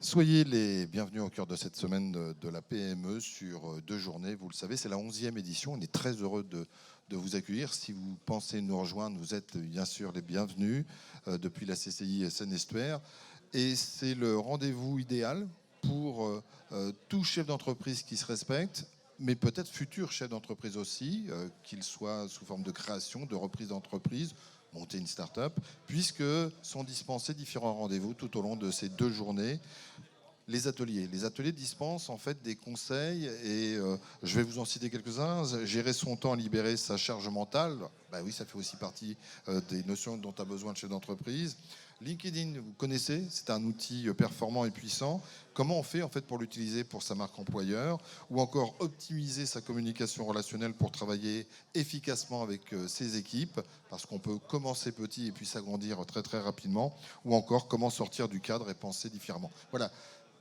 Soyez les bienvenus au cœur de cette semaine de la PME sur 2 journées. Vous le savez, c'est la 11e édition. On est très heureux de vous accueillir. Si vous pensez nous rejoindre, vous êtes bien sûr les bienvenus depuis la CCI Seine-Estuaire. Et c'est le rendez-vous idéal pour tout chef d'entreprise qui se respecte, mais peut-être futur chef d'entreprise aussi, qu'il soit sous forme de création, de reprise d'entreprise, monter une start-up, puisque sont dispensés différents rendez-vous tout au long de ces 2 journées. Les ateliers dispensent en fait des conseils et je vais vous en citer quelques-uns. Gérer son temps, libérer sa charge mentale, bah oui, ça fait aussi partie des notions dont a besoin le chef d'entreprise. LinkedIn, vous connaissez, c'est un outil performant et puissant. Comment on fait en fait pour l'utiliser pour sa marque employeur, ou encore optimiser sa communication relationnelle pour travailler efficacement avec ses équipes, parce qu'on peut commencer petit et puis s'agrandir très très rapidement, ou encore comment sortir du cadre et penser différemment. Voilà.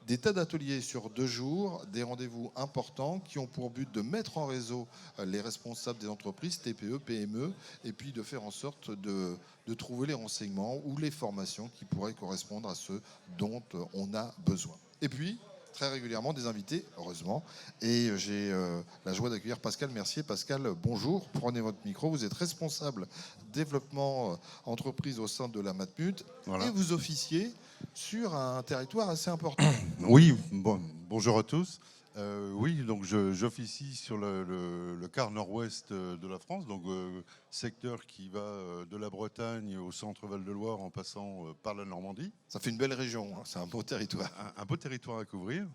Des tas d'ateliers sur 2 jours, des rendez-vous importants qui ont pour but de mettre en réseau les responsables des entreprises, TPE, PME, et puis de faire en sorte de trouver les renseignements ou les formations qui pourraient correspondre à ceux dont on a besoin. Et puis, très régulièrement, des invités, heureusement. Et j'ai la joie d'accueillir Pascal Mercier. Pascal, bonjour, prenez votre micro. Vous êtes responsable développement entreprise au sein de la Matmut. Voilà. Et vous officiez sur un territoire assez important. Oui, bonjour à tous. Oui, donc j'officie sur le quart nord-ouest de la France, donc secteur qui va de la Bretagne au centre Val-de-Loire en passant par la Normandie. Ça fait une belle région, hein, c'est un beau territoire. Un beau territoire à couvrir.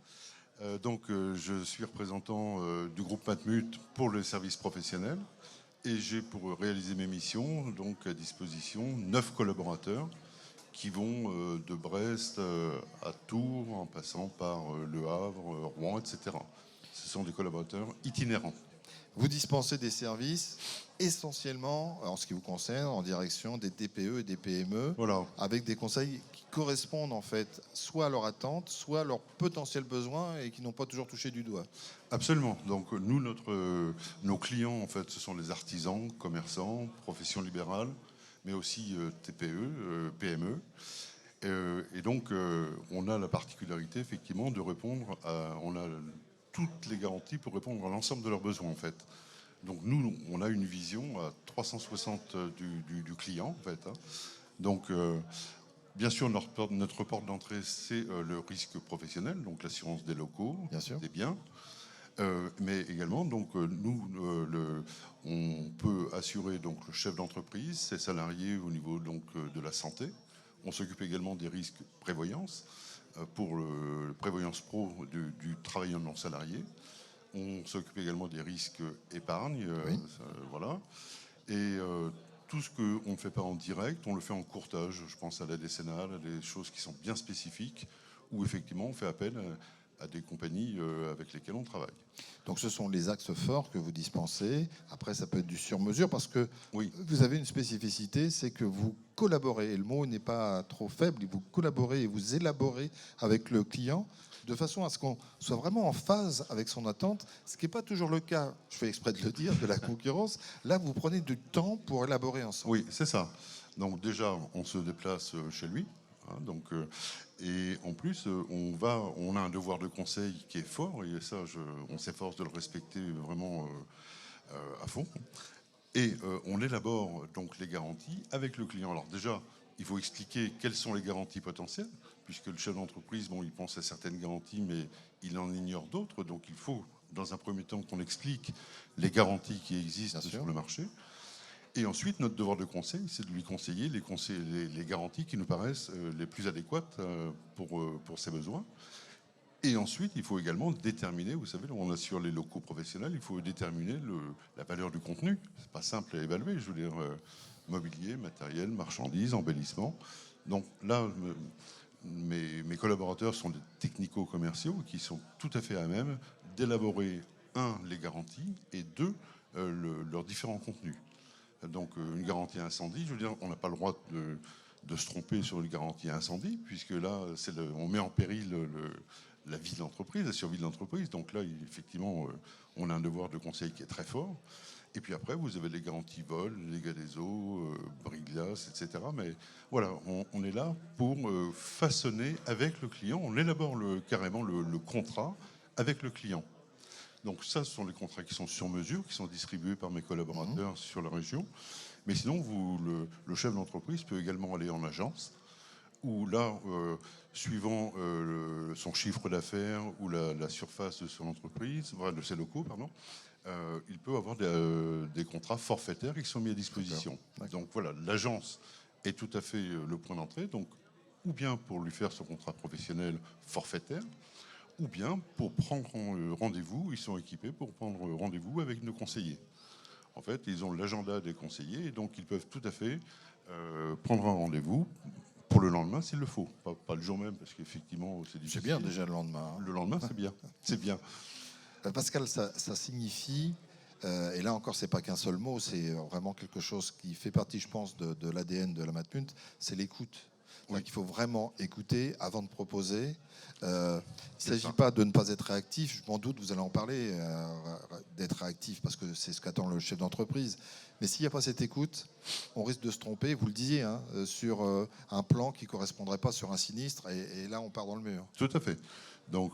Donc je suis représentant du groupe Matmut pour le service professionnel et j'ai pour réaliser mes missions donc à disposition 9 collaborateurs qui vont de Brest à Tours, en passant par Le Havre, Rouen, etc. Ce sont des collaborateurs itinérants. Vous dispensez des services essentiellement, en ce qui vous concerne, en direction des TPE et des PME, voilà, avec des conseils qui correspondent en fait soit à leurs attentes, soit à leurs potentiels besoins et qui n'ont pas toujours touché du doigt. Absolument. Donc nous, nos clients, en fait, ce sont les artisans, commerçants, professions libérales, mais aussi TPE, PME. Et donc, on a la particularité, effectivement, de répondre à... On a toutes les garanties pour répondre à l'ensemble de leurs besoins, en fait. Donc, nous, on a une vision à 360 du client, en fait. Hein. Donc, bien sûr, notre porte d'entrée, c'est le risque professionnel, donc l'assurance des locaux, des biens. Mais également, donc, on peut assurer donc, le chef d'entreprise, ses salariés au niveau donc, de la santé. On s'occupe également des risques prévoyance pour le prévoyance pro du travailleur non salarié. On s'occupe également des risques épargne, voilà. Et tout ce qu'on ne fait pas en direct, on le fait en courtage. Je pense à la décennale, à des choses qui sont bien spécifiques, où effectivement on fait appel à des compagnies avec lesquelles on travaille. Donc ce sont les axes forts que vous dispensez. Après, ça peut être du sur-mesure parce que vous avez une spécificité, c'est que vous collaborez, et le mot n'est pas trop faible, vous collaborez et vous élaborez avec le client de façon à ce qu'on soit vraiment en phase avec son attente, ce qui n'est pas toujours le cas, je fais exprès de le dire, de la concurrence. Là, vous prenez du temps pour élaborer ensemble. Oui, c'est ça. Donc déjà, on se déplace chez lui. Hein, donc, et en plus, on a un devoir de conseil qui est fort, et ça, on s'efforce de le respecter vraiment à fond. Et on élabore donc les garanties avec le client. Alors déjà, il faut expliquer quelles sont les garanties potentielles, puisque le chef d'entreprise, bon, il pense à certaines garanties, mais il en ignore d'autres. Donc il faut, dans un premier temps, qu'on explique les garanties qui existent sur le marché. Et ensuite, notre devoir de conseil, c'est de lui conseiller les garanties qui nous paraissent les plus adéquates pour ses besoins. Et ensuite, il faut également déterminer, vous savez, on assure les locaux professionnels, il faut déterminer la valeur du contenu. C'est pas simple à évaluer, je veux dire, mobilier, matériel, marchandises, embellissement. Donc là, mes collaborateurs sont des technico-commerciaux qui sont tout à fait à même d'élaborer, les garanties, et leurs différents contenus. Donc une garantie incendie, je veux dire, on n'a pas le droit de se tromper sur une garantie incendie, puisque là, on met en péril la vie de l'entreprise, la survie de l'entreprise. Donc là, effectivement, on a un devoir de conseil qui est très fort. Et puis après, vous avez les garanties vol, les dégâts des eaux, brise-glace, etc. Mais voilà, on est là pour façonner avec le client. On élabore carrément le contrat avec le client. Donc ça, ce sont les contrats qui sont sur mesure, qui sont distribués par mes collaborateurs sur la région. Mais sinon, le chef d'entreprise peut également aller en agence, où là, suivant son chiffre d'affaires ou la surface de son entreprise, de ses locaux, pardon, il peut avoir des contrats forfaitaires qui sont mis à disposition. D'accord. Donc voilà, l'agence est tout à fait le point d'entrée, donc ou bien pour lui faire son contrat professionnel forfaitaire, ou bien pour prendre rendez-vous, ils sont équipés pour prendre rendez-vous avec nos conseillers. En fait, ils ont l'agenda des conseillers et donc ils peuvent tout à fait prendre un rendez-vous pour le lendemain s'il le faut. Pas le jour même parce qu'effectivement c'est difficile. C'est bien déjà le lendemain. Le lendemain, c'est bien. C'est bien. Pascal, ça signifie, et là encore, c'est pas qu'un seul mot, c'est vraiment quelque chose qui fait partie, je pense, de l'ADN de la Matmut, c'est l'écoute. Oui. Il faut vraiment écouter avant de proposer. Il ne s'agit ça. pas de ne pas être réactif, je m'en doute, vous allez en parler, d'être réactif, parce que c'est ce qu'attend le chef d'entreprise. Mais s'il n'y a pas cette écoute, on risque de se tromper, vous le disiez, sur un plan qui ne correspondrait pas sur un sinistre, et là, on part dans le mur. Tout à fait. Donc,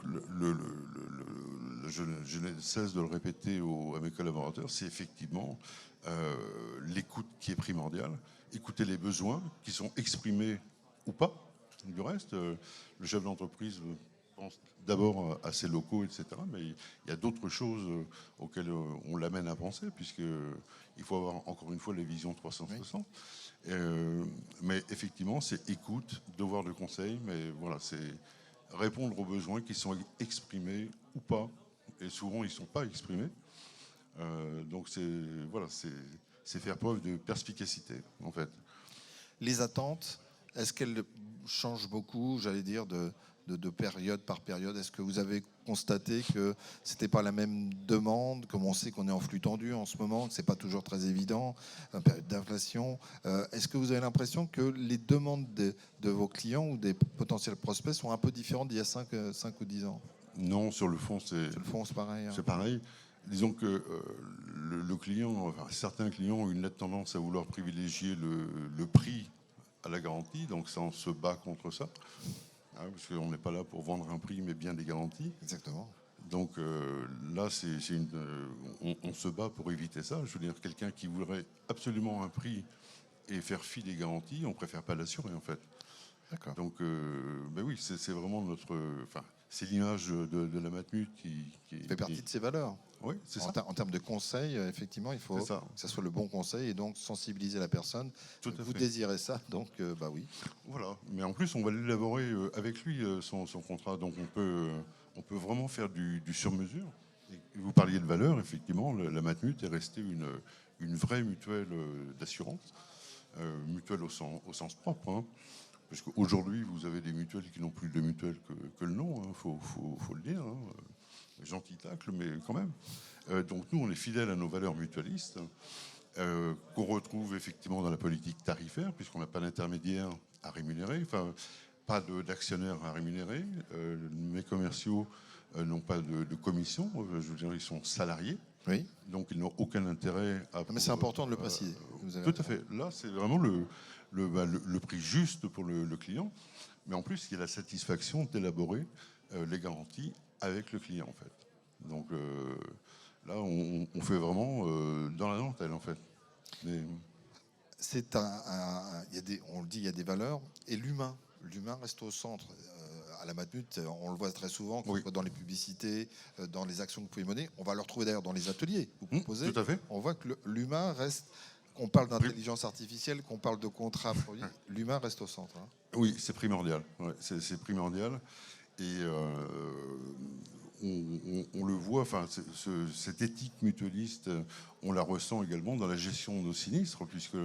je ne cesse de le répéter à mes collaborateurs, c'est effectivement l'écoute qui est primordiale. Écouter les besoins qui sont exprimés ou pas. Du reste, le chef d'entreprise pense d'abord à ses locaux, etc. Mais il y a d'autres choses auxquelles on l'amène à penser, puisqu'il faut avoir encore une fois les visions 360. Oui. Mais effectivement, c'est écoute, devoir de conseil, mais voilà, c'est répondre aux besoins qui sont exprimés ou pas. Et souvent, ils ne sont pas exprimés. Donc, c'est faire preuve de perspicacité, en fait. Les attentes, est-ce qu'elles changent beaucoup, j'allais dire, de période par période? Est-ce que vous avez constaté que ce n'était pas la même demande, comme on sait qu'on est en flux tendu en ce moment, que ce n'est pas toujours très évident, une période d'inflation? Est-ce que vous avez l'impression que les demandes de vos clients ou des potentiels prospects sont un peu différentes d'il y a 5 ou 10 ans? Non, sur le fond, c'est pareil. C'est pareil. Disons que le client, enfin, certains clients ont une nette tendance à vouloir privilégier le prix à la garantie, donc ça, on se bat contre ça, parce qu'on n'est pas là pour vendre un prix, mais bien des garanties. Exactement. Donc là, on se bat pour éviter ça. Je veux dire, quelqu'un qui voudrait absolument un prix et faire fi des garanties, on préfère pas l'assurer, en fait. D'accord. Donc, ben oui, c'est vraiment c'est l'image de la Matmut qui fait partie de ses valeurs. Oui, c'est ça. En termes de conseil, effectivement, il faut que ça soit le bon conseil et donc sensibiliser la personne. Tout à Vous fait. désirez ça, donc bah oui. Voilà. Mais en plus, on va l'élaborer avec lui, son contrat. Donc on peut vraiment faire du sur-mesure. Et vous parliez de valeur, effectivement, la Matmut est restée une vraie mutuelle d'assurance, mutuelle au sens propre. Hein. Parce qu'aujourd'hui, vous avez des mutuelles qui n'ont plus de mutuelle que le nom, il faut le dire. Hein. Gentil tacle, mais quand même. Donc nous, on est fidèles à nos valeurs mutualistes, qu'on retrouve effectivement dans la politique tarifaire, puisqu'on n'a pas d'intermédiaire à rémunérer, enfin, pas d'actionnaire à rémunérer. Mes commerciaux n'ont pas de commission, je veux dire, ils sont salariés. Oui. Donc ils n'ont aucun intérêt à... Mais c'est important de le préciser. Tout à fait. Là, c'est vraiment le prix juste pour le client. Mais en plus, il y a la satisfaction d'élaborer les garanties avec le client, en fait. Donc là, on fait vraiment dans la dentelle, en fait. Mais... on le dit, il y a des valeurs. Et l'humain reste au centre. À la Matmut, on le voit très souvent, que ce soit dans les publicités, dans les actions que vous pouvez mener. On va le retrouver d'ailleurs dans les ateliers que vous proposez. Tout à fait. On voit que l'humain reste, qu'on parle d'intelligence artificielle, qu'on parle de contrat produit, l'humain reste au centre. Hein. Oui, c'est primordial. Ouais, c'est primordial. Et on le voit, enfin, cette éthique mutualiste, on la ressent également dans la gestion de nos sinistres, puisque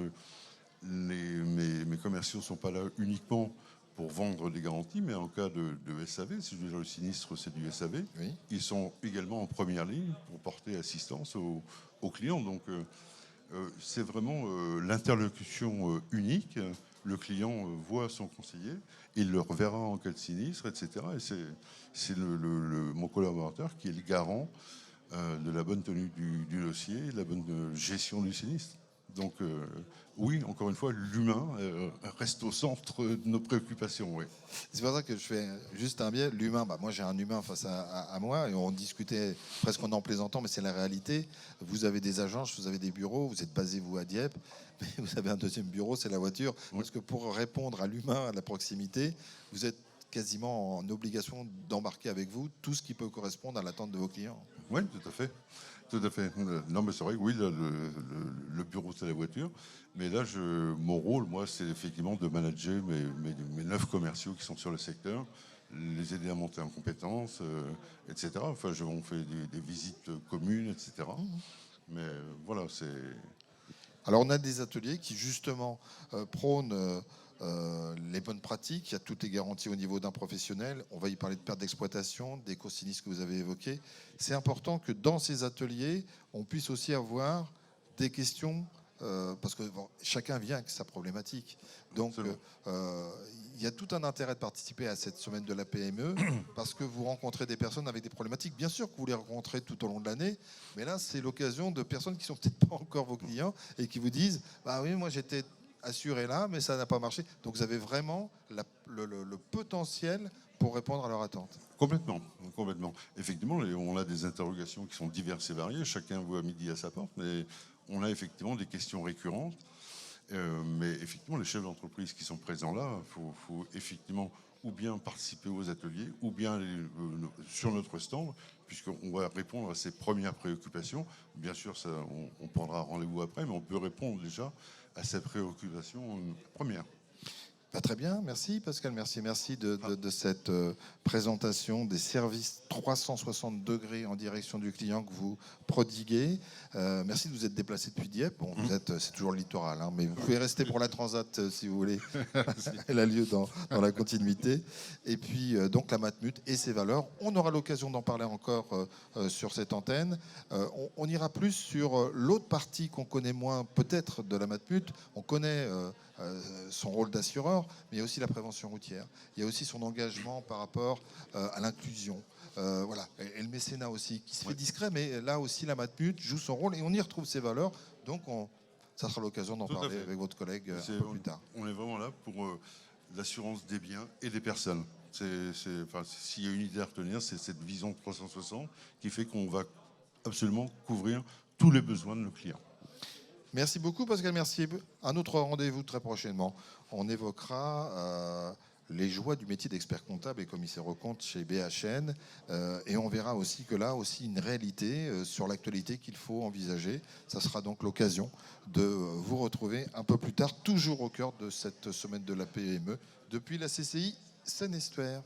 mes commerciaux ne sont pas là uniquement pour vendre des garanties, mais en cas de SAV, si je veux dire le sinistre, c'est du SAV, oui. Ils sont également en première ligne pour porter assistance aux clients. Donc, c'est vraiment l'interlocution unique. Le client voit son conseiller, il le reverra en cas de sinistre, etc. Et c'est mon collaborateur qui est le garant de la bonne tenue du dossier, de la bonne gestion du sinistre. Donc oui, encore une fois, l'humain reste au centre de nos préoccupations. Oui. C'est pour ça que je fais juste un biais. L'humain, moi j'ai un humain face à moi et on discutait presque en plaisantant, mais c'est la réalité. Vous avez des agences, vous avez des bureaux, vous êtes basé vous à Dieppe, mais vous avez un deuxième bureau, c'est la voiture. Oui. Parce que pour répondre à l'humain, à la proximité, vous êtes quasiment en obligation d'embarquer avec vous tout ce qui peut correspondre à l'attente de vos clients. Oui, tout à fait. Tout à fait. Non, mais c'est vrai que oui, là, le bureau, c'est la voiture. Mais là, mon rôle, moi, c'est effectivement de manager mes 9 commerciaux qui sont sur le secteur, les aider à monter en compétences, etc. Enfin, on fait des visites communes, etc. Mais voilà, c'est... Alors on a des ateliers qui justement prônent les bonnes pratiques. Il y a toutes les garanties au niveau d'un professionnel. On va y parler de perte d'exploitation, des co-sinistres que vous avez évoqués. C'est important que dans ces ateliers, on puisse aussi avoir des questions parce que chacun vient avec sa problématique. Donc il y a tout un intérêt de participer à cette semaine de la PME parce que vous rencontrez des personnes avec des problématiques. Bien sûr que vous les rencontrez tout au long de l'année, mais là, c'est l'occasion de personnes qui ne sont peut-être pas encore vos clients et qui vous disent « Bah oui, moi j'étais assuré là, mais ça n'a pas marché ». Donc vous avez vraiment le potentiel pour répondre à leurs attentes. Complètement, complètement. Effectivement, on a des interrogations qui sont diverses et variées. Chacun voit midi à sa porte, mais on a effectivement des questions récurrentes. Mais effectivement, les chefs d'entreprise qui sont présents là, il faut effectivement ou bien participer aux ateliers, ou bien aller sur notre stand, puisqu'on va répondre à ces premières préoccupations. Bien sûr, ça, on prendra rendez-vous après, mais on peut répondre déjà à ces préoccupations premières. Très bien, merci Pascal, merci de cette présentation des services 360 degrés en direction du client que vous prodiguez. Merci de vous être déplacé depuis Dieppe. Bon, c'est toujours le littoral, hein, mais vous pouvez rester pour la Transat si vous voulez. Elle a lieu dans la continuité. Et puis donc la Matmut et ses valeurs. On aura l'occasion d'en parler encore sur cette antenne. On ira plus sur l'autre partie qu'on connaît moins peut-être de la Matmut. On connaît son rôle d'assureur, mais il y a aussi la prévention routière. Il y a aussi son engagement par rapport à l'inclusion. Voilà. Et le mécénat aussi, qui se fait discret, mais là aussi la Matmut joue son rôle et on y retrouve ses valeurs. Donc ça sera l'occasion d'en parler avec votre collègue un peu plus tard. On est vraiment là pour l'assurance des biens et des personnes. S'il y a une idée à retenir, c'est cette vision 360 qui fait qu'on va absolument couvrir tous les besoins de nos clients. Merci beaucoup Pascal Mercier. Un autre rendez-vous très prochainement. On évoquera les joies du métier d'expert comptable et commissaire aux comptes chez BHN. Et on verra aussi que là aussi une réalité sur l'actualité qu'il faut envisager. Ça sera donc l'occasion de vous retrouver un peu plus tard, toujours au cœur de cette semaine de la PME, depuis la CCI Seine-Estuaire.